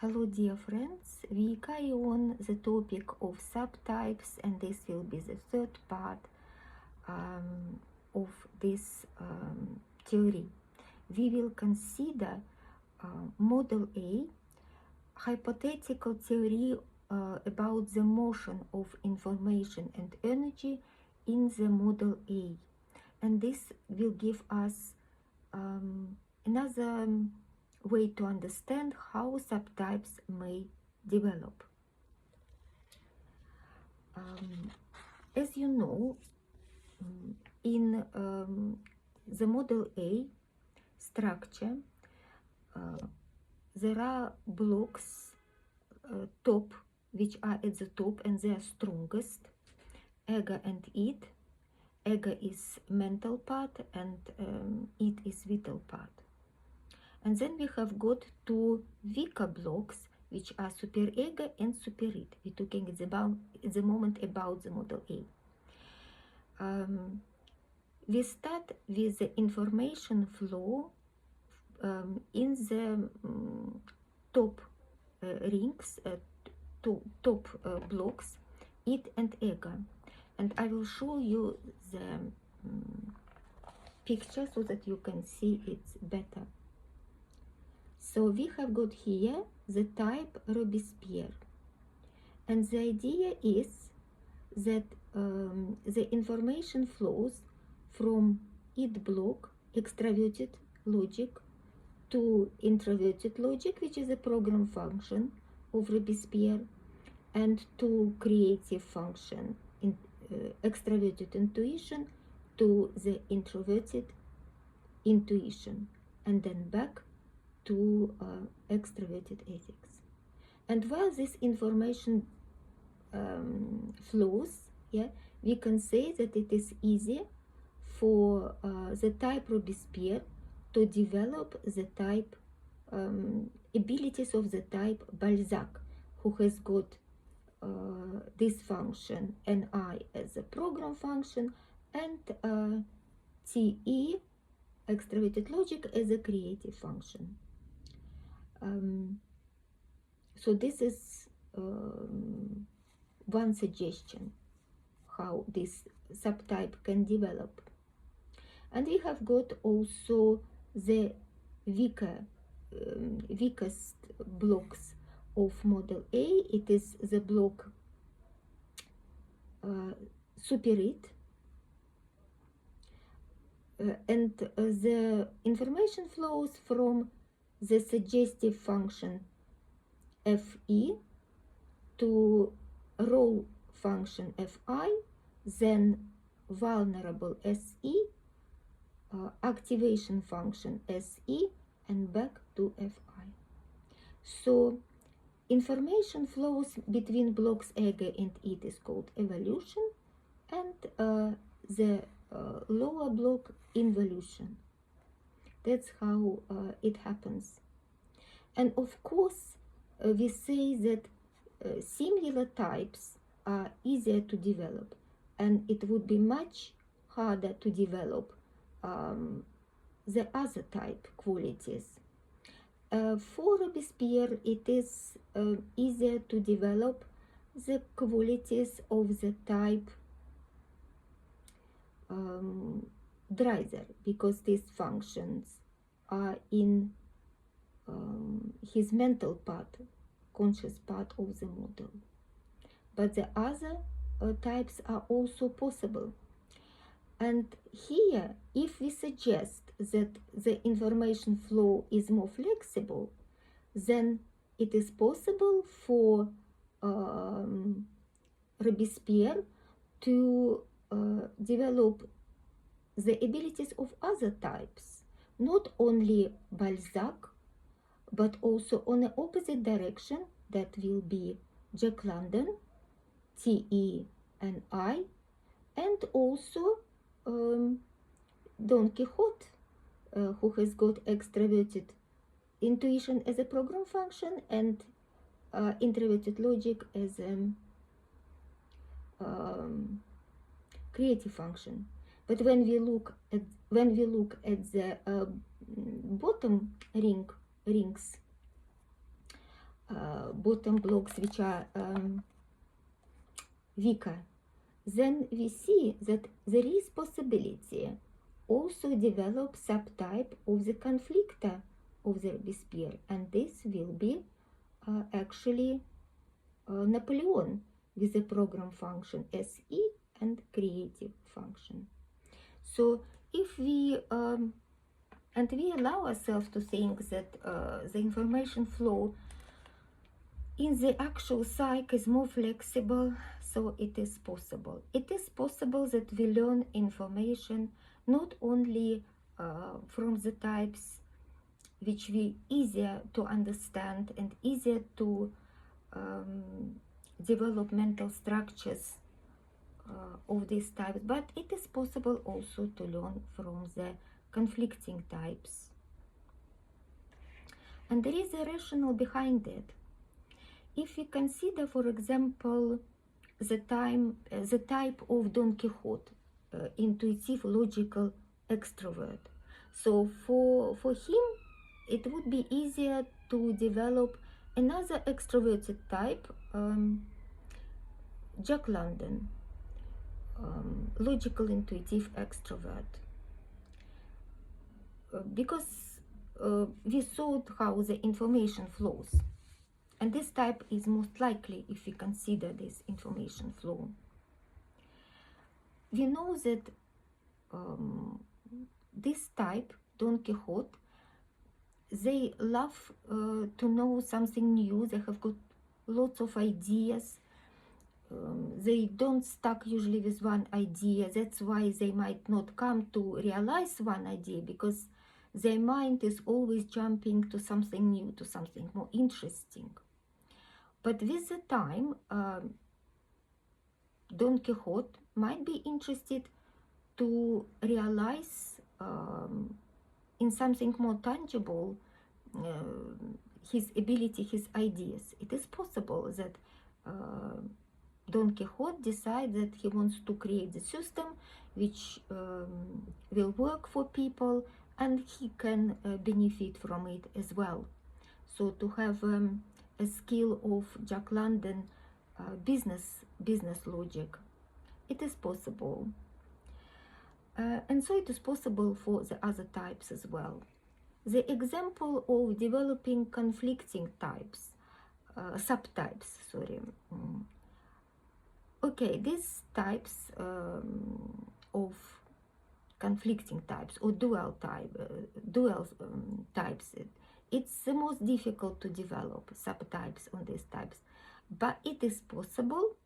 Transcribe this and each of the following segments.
Hello dear friends, we carry on the topic of subtypes, and this will be the third part of this theory. We will consider Model A, hypothetical theory about the motion of information and energy in the Model A. And this will give us another way to understand how subtypes may develop. As you know, in the Model A structure, there are blocks top, which are at the top and they are strongest, ego and id. Ego is mental part and id is vital part. And then we have got two weaker blocks, which are superego and superid. We're talking at the moment about the Model A. We start with the information flow in the top rings, top blocks, id and ego. And I will show you the picture so that you can see it better. So we have got here the type Robespierre, and the idea is that the information flows from id block, extraverted logic, to introverted logic, which is a program function of Robespierre, and to creative function, extraverted intuition, to the introverted intuition, and then back to extroverted ethics. And while this information flows, we can say that it is easy for the type Robespierre to develop the type abilities of the type Balzac, who has got this function Ni as a program function and Te, extroverted logic, as a creative function. So this is one suggestion how this subtype can develop. And we have got also the weakest blocks of Model A. It is the block superid, and the information flows from the suggestive function Fe to role function Fi, then vulnerable Se, activation function Se, and back to Fi. So information flows between blocks ego and id is called evolution, and the lower block involution. That's how it happens. And of course, we say that similar types are easier to develop, and it would be much harder to develop the other type qualities. For Robespierre, it is easier to develop the qualities of the type Dreiser, because these functions are in his mental part, conscious part of the model. But the other types are also possible. And here, if we suggest that the information flow is more flexible, then it is possible for Robespierre to develop the abilities of other types, not only Balzac, but also on the opposite direction, that will be Jack London, Te and I, and also Don Quixote, who has got extroverted intuition as a program function and introverted logic as a creative function. But when we look at the bottom rings, bottom blocks which are weaker, then we see that there is possibility also develop subtype of the conflictor of the besphere, and this will be actually Napoleon with the program function SE and creative function. So if we and we allow ourselves to think that the information flow in the actual psyche is more flexible, so it is possible. It is possible that we learn information not only from the types which we easier to understand and easier to develop mental structures of these types, but it is possible also to learn from the conflicting types. And there is a rationale behind it. If we consider, for example, the type of Don Quixote, intuitive, logical extrovert. So for him, it would be easier to develop another extroverted type, Jack London, logical, intuitive extrovert. Because we thought how the information flows. And this type is most likely if we consider this information flow. We know that this type, Don Quixote, they love to know something new. They have got lots of ideas. They don't stuck usually with one idea. That's why they might not come to realize one idea, because their mind is always jumping to something new, to something more interesting. But with the time, Don Quixote might be interested to realize in something more tangible his ability, his ideas. It is possible that Don Quixote decides that he wants to create the system which will work for people, and he can benefit from it as well. So to have a skill of Jack London business logic, it is possible. And so it is possible for the other types as well. The example of developing conflicting types, subtypes, sorry. Okay, these types of conflicting types or dual types, it's the most difficult to develop subtypes on these types, but it is possible.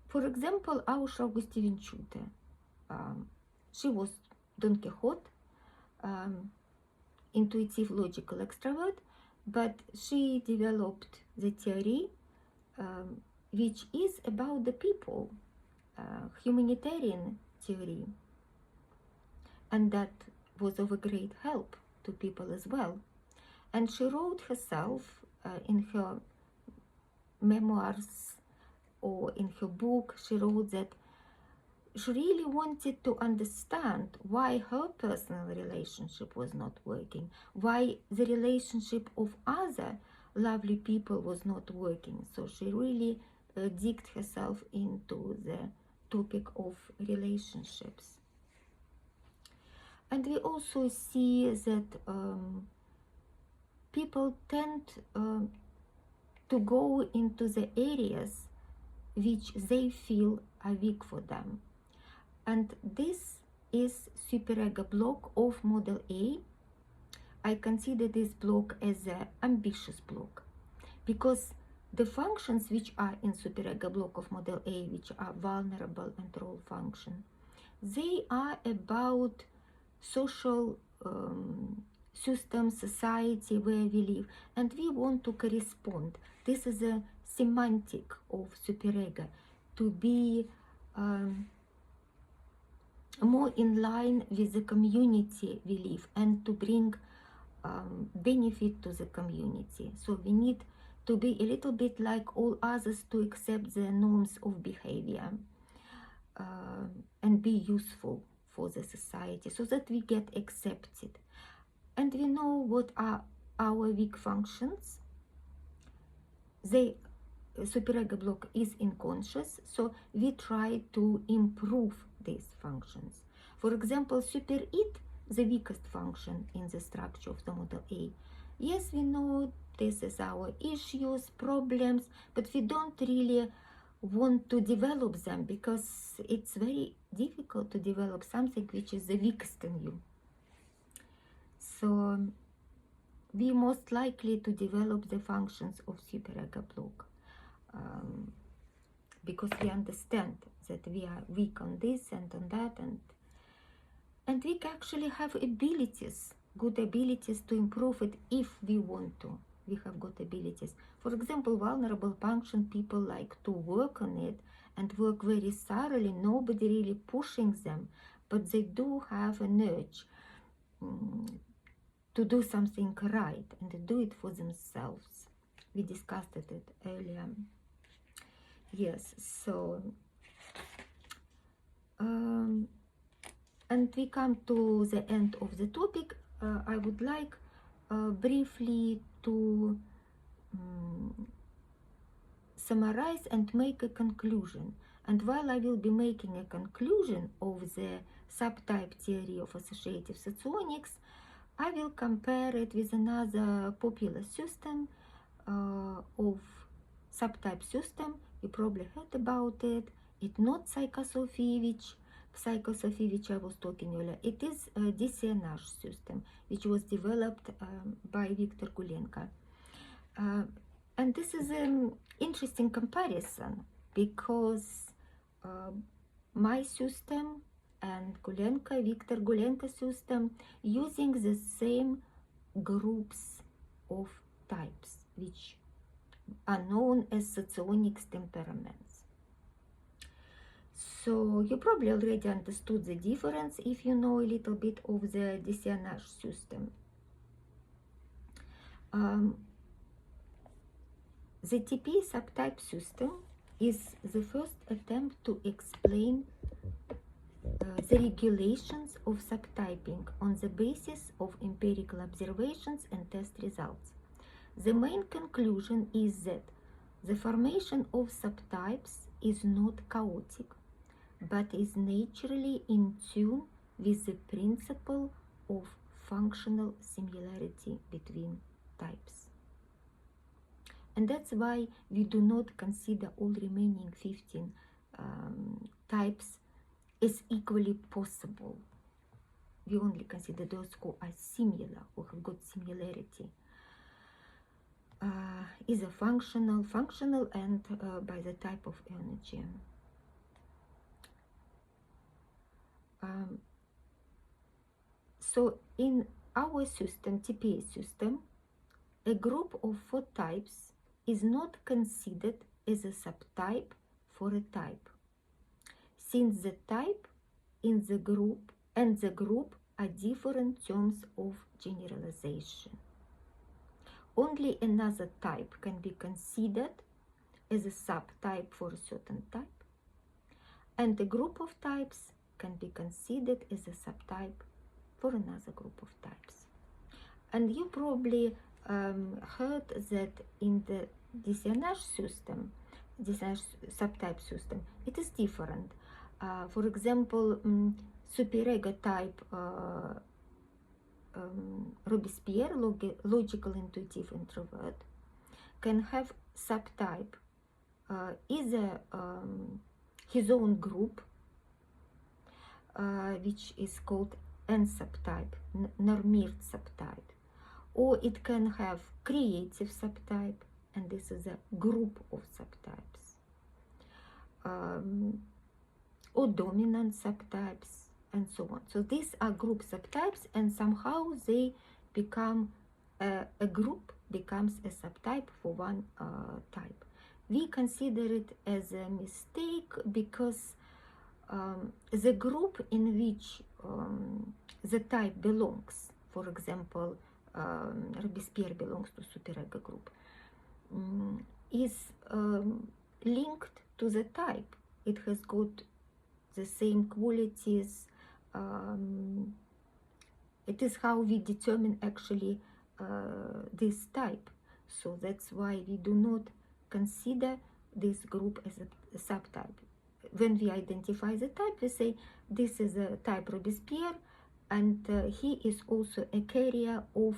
For example, Ausha Augusti-Vinciute, she was Don Quixote, intuitive, logical extrovert, but she developed the theory which is about the people, humanitarian theory, and that was of a great help to people as well. And she wrote herself in her memoirs or in her book, she wrote that she really wanted to understand why her personal relationship was not working, why the relationship of other lovely people was not working. So she really digged herself into the topic of relationships. And we also see that people tend to go into the areas which they feel are weak for them. And this is superego block of model A. I consider this block as an ambitious block, because the functions which are in superego block of model A, which are vulnerable and role function, they are about social system, society where we live, and we want to correspond. This is a semantic of superego, to be more in line with the community we live and to bring benefit to the community. So we need to be a little bit like all others, to accept the norms of behavior and be useful for the society so that we get accepted. And we know what are our weak functions. The superego block is unconscious, so we try to improve these functions. For example, super it, the weakest function in the structure of the model A. Yes, we know this is our issues, problems, but we don't really want to develop them because it's very difficult to develop something which is the weakest in you. So we most likely to develop the functions of superego block because we understand that we are weak on this and on that, and we actually have abilities, good abilities to improve it if we want to. We have good abilities. For example, vulnerable function, people like to work on it and work very thoroughly, nobody really pushing them, but they do have an urge to do something right and to do it for themselves. We discussed it earlier. Yes, so and we come to the end of the topic. I would like briefly to summarize and make a conclusion. And while I will be making a conclusion of the subtype theory of associative socionics, I will compare it with another popular system of subtype system. You probably heard about it. It's not psychosophy, which I was talking earlier. It is a DCNH system, which was developed by Viktor Gulenko. And this is an interesting comparison because my system and Viktor Gulenko system using the same groups of types, which are known as Socionic temperaments. So you probably already understood the difference if you know a little bit of the DCNH system. The TP subtype system is the first attempt to explain the regulations of subtyping on the basis of empirical observations and test results. The main conclusion is that the formation of subtypes is not chaotic, but is naturally in tune with the principle of functional similarity between types. And that's why we do not consider all remaining 15 types as equally possible. We only consider those who are similar, who have got similarity. Either functional, and by the type of energy. So in our system, TPA system, a group of 4 types is not considered as a subtype for a type, since the type in the group and the group are different terms of generalization. Only another type can be considered as a subtype for a certain type, and a group of types can be considered as a subtype for another group of types. And you probably heard that in the DCNH system, DCNH subtype system, it is different. For example, superego type Robespierre, logical, intuitive introvert, can have subtype either his own group, which is called N subtype, normiert subtype, or it can have creative subtype, and this is a group of subtypes, or dominant subtypes, and so on. So these are group subtypes, and somehow they become a group becomes a subtype for one type. We consider it as a mistake because the group in which the type belongs, for example, Robespierre belongs to superego group, is linked to the type. It has got the same qualities. It is how we determine actually this type. So that's why we do not consider this group as a subtype. When we identify the type, we say this is a type Robespierre, and he is also a carrier of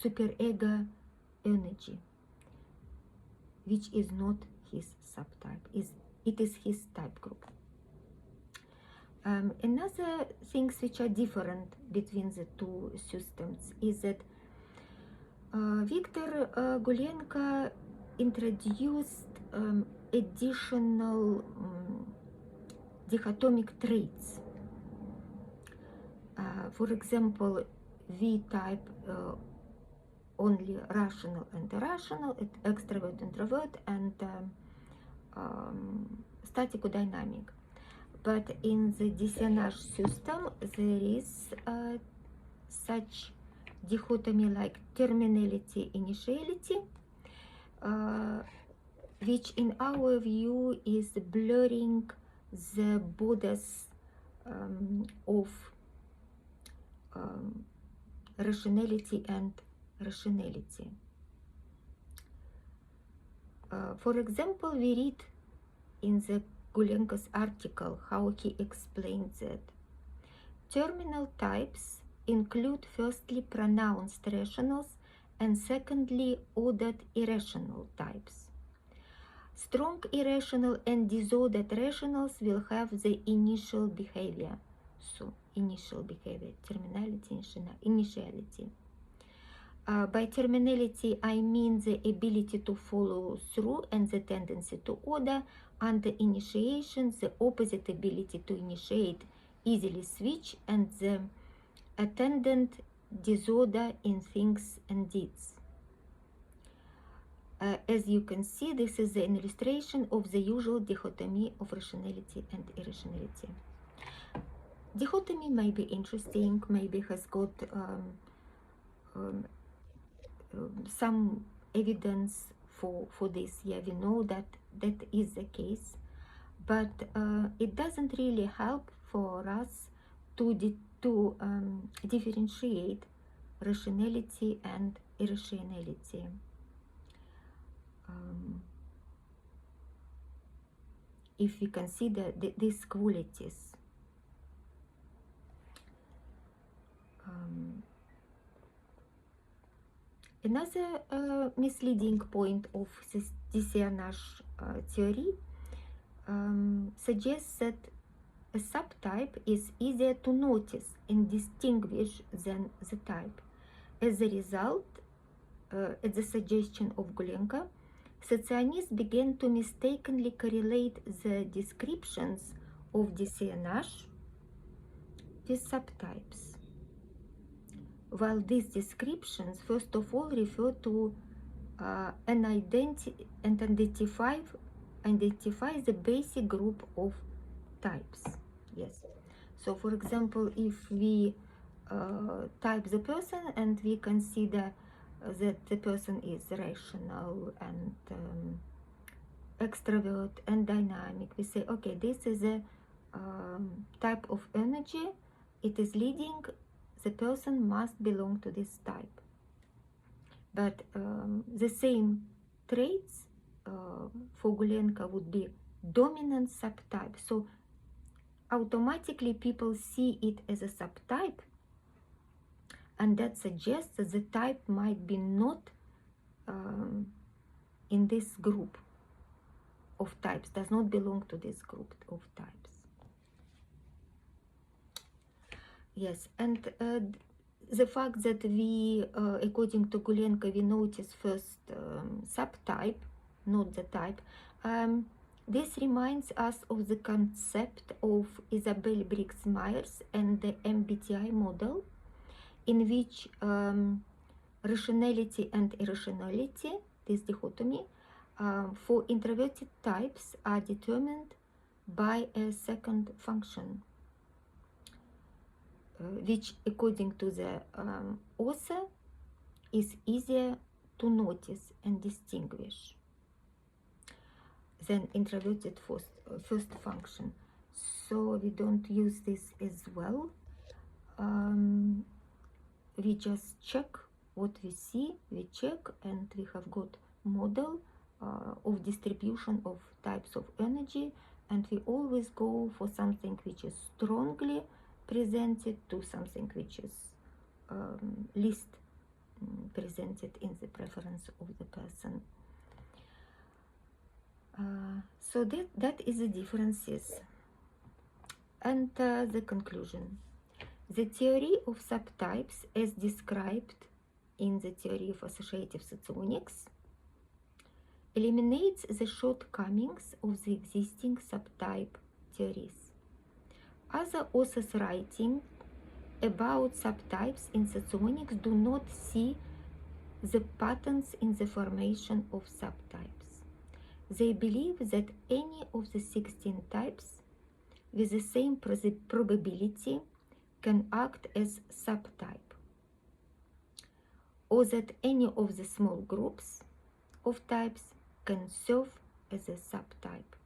superego energy, which is not his subtype. It is his type group. Another things which are different between the two systems is that Viktor Gulenko introduced additional dichotomic traits. For example, V-type only rational and irrational, extrovert, introvert, and statico-dynamic. But in the DCNH system, there is such dichotomy like terminality, initiality, which in our view is blurring the borders of rationality and rationality. For example, we read in the Gulenko's article how he explains that terminal types include firstly pronounced rationals and secondly ordered irrational types. Strong irrational and disordered rationals will have the initial behavior. So initial behavior, terminality, initiality. By terminality, I mean the ability to follow through and the tendency to order. Under initiation, the opposite ability to initiate, easily switch, and the attendant disorder in things and deeds. As you can see, this is an illustration of the usual dichotomy of rationality and irrationality. Dichotomy may be interesting, maybe has got some evidence for this. Yeah, we know that that is the case, but it doesn't really help for us to differentiate rationality and irrationality. If we consider these qualities. Another misleading point of this DCNH theory suggests that a subtype is easier to notice and distinguish than the type. As a result, at the suggestion of Gulenko, Socionists began to mistakenly correlate the descriptions of DCNH with subtypes. While these descriptions, first of all, refer to and identify the basic group of types. Yes. So, for example, if we type the person and we consider that the person is rational and extrovert and dynamic, we say, okay, this is a type of energy, it is leading, the person must belong to this type. But the same traits for Gulenko would be dominant subtype. So automatically people see it as a subtype, and that suggests that the type might be not in this group of types, does not belong to this group of types. Yes, and the fact that we, according to Gulenko, we notice first subtype, not the type, this reminds us of the concept of Isabel Briggs-Myers and the MBTI model, in which rationality and irrationality, this dichotomy, for introverted types are determined by a second function, which, according to the author, is easier to notice and distinguish than introverted first function. So we don't use this as well. we just check what we see, we check, and we have got model of distribution of types of energy, and we always go for something which is strongly presented to something which is least presented in the preference of the person. So that is the differences. And the conclusion. The theory of subtypes as described in the theory of associative socionics eliminates the shortcomings of the existing subtype theories. Other authors writing about subtypes in socionics do not see the patterns in the formation of subtypes. They believe that any of the 16 types with the same probability can act as subtype, or that any of the small groups of types can serve as a subtype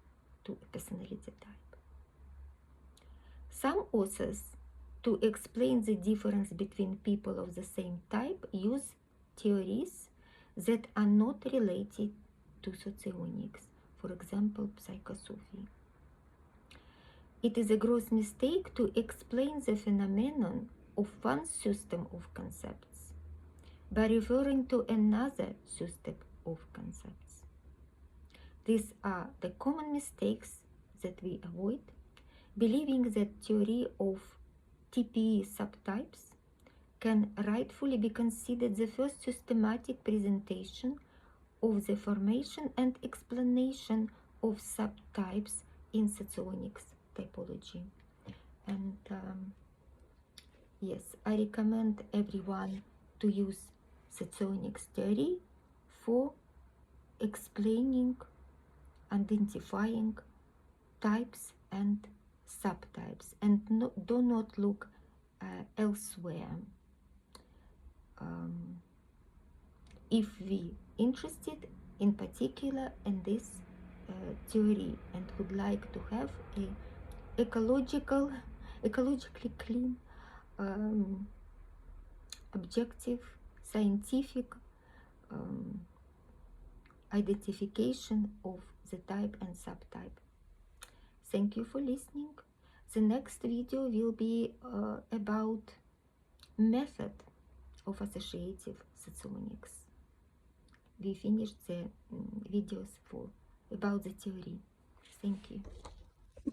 to a personality type. Some authors, to explain the difference between people of the same type, use theories that are not related to socionics, for example, psychosophy. It is a gross mistake to explain the phenomenon of one system of concepts by referring to another system of concepts. These are the common mistakes that we avoid, believing that theory of TPE subtypes can rightfully be considered the first systematic presentation of the formation and explanation of subtypes in socionics typology. And yes, I recommend everyone to use socionics theory for explaining, identifying types and subtypes, and do not look elsewhere. If we interested in particular in this theory and would like to have a ecologically clean, objective, scientific identification of the type and subtype. Thank you for listening. The next video will be about method of associative socionics. We finished the videos about the theory. Thank you.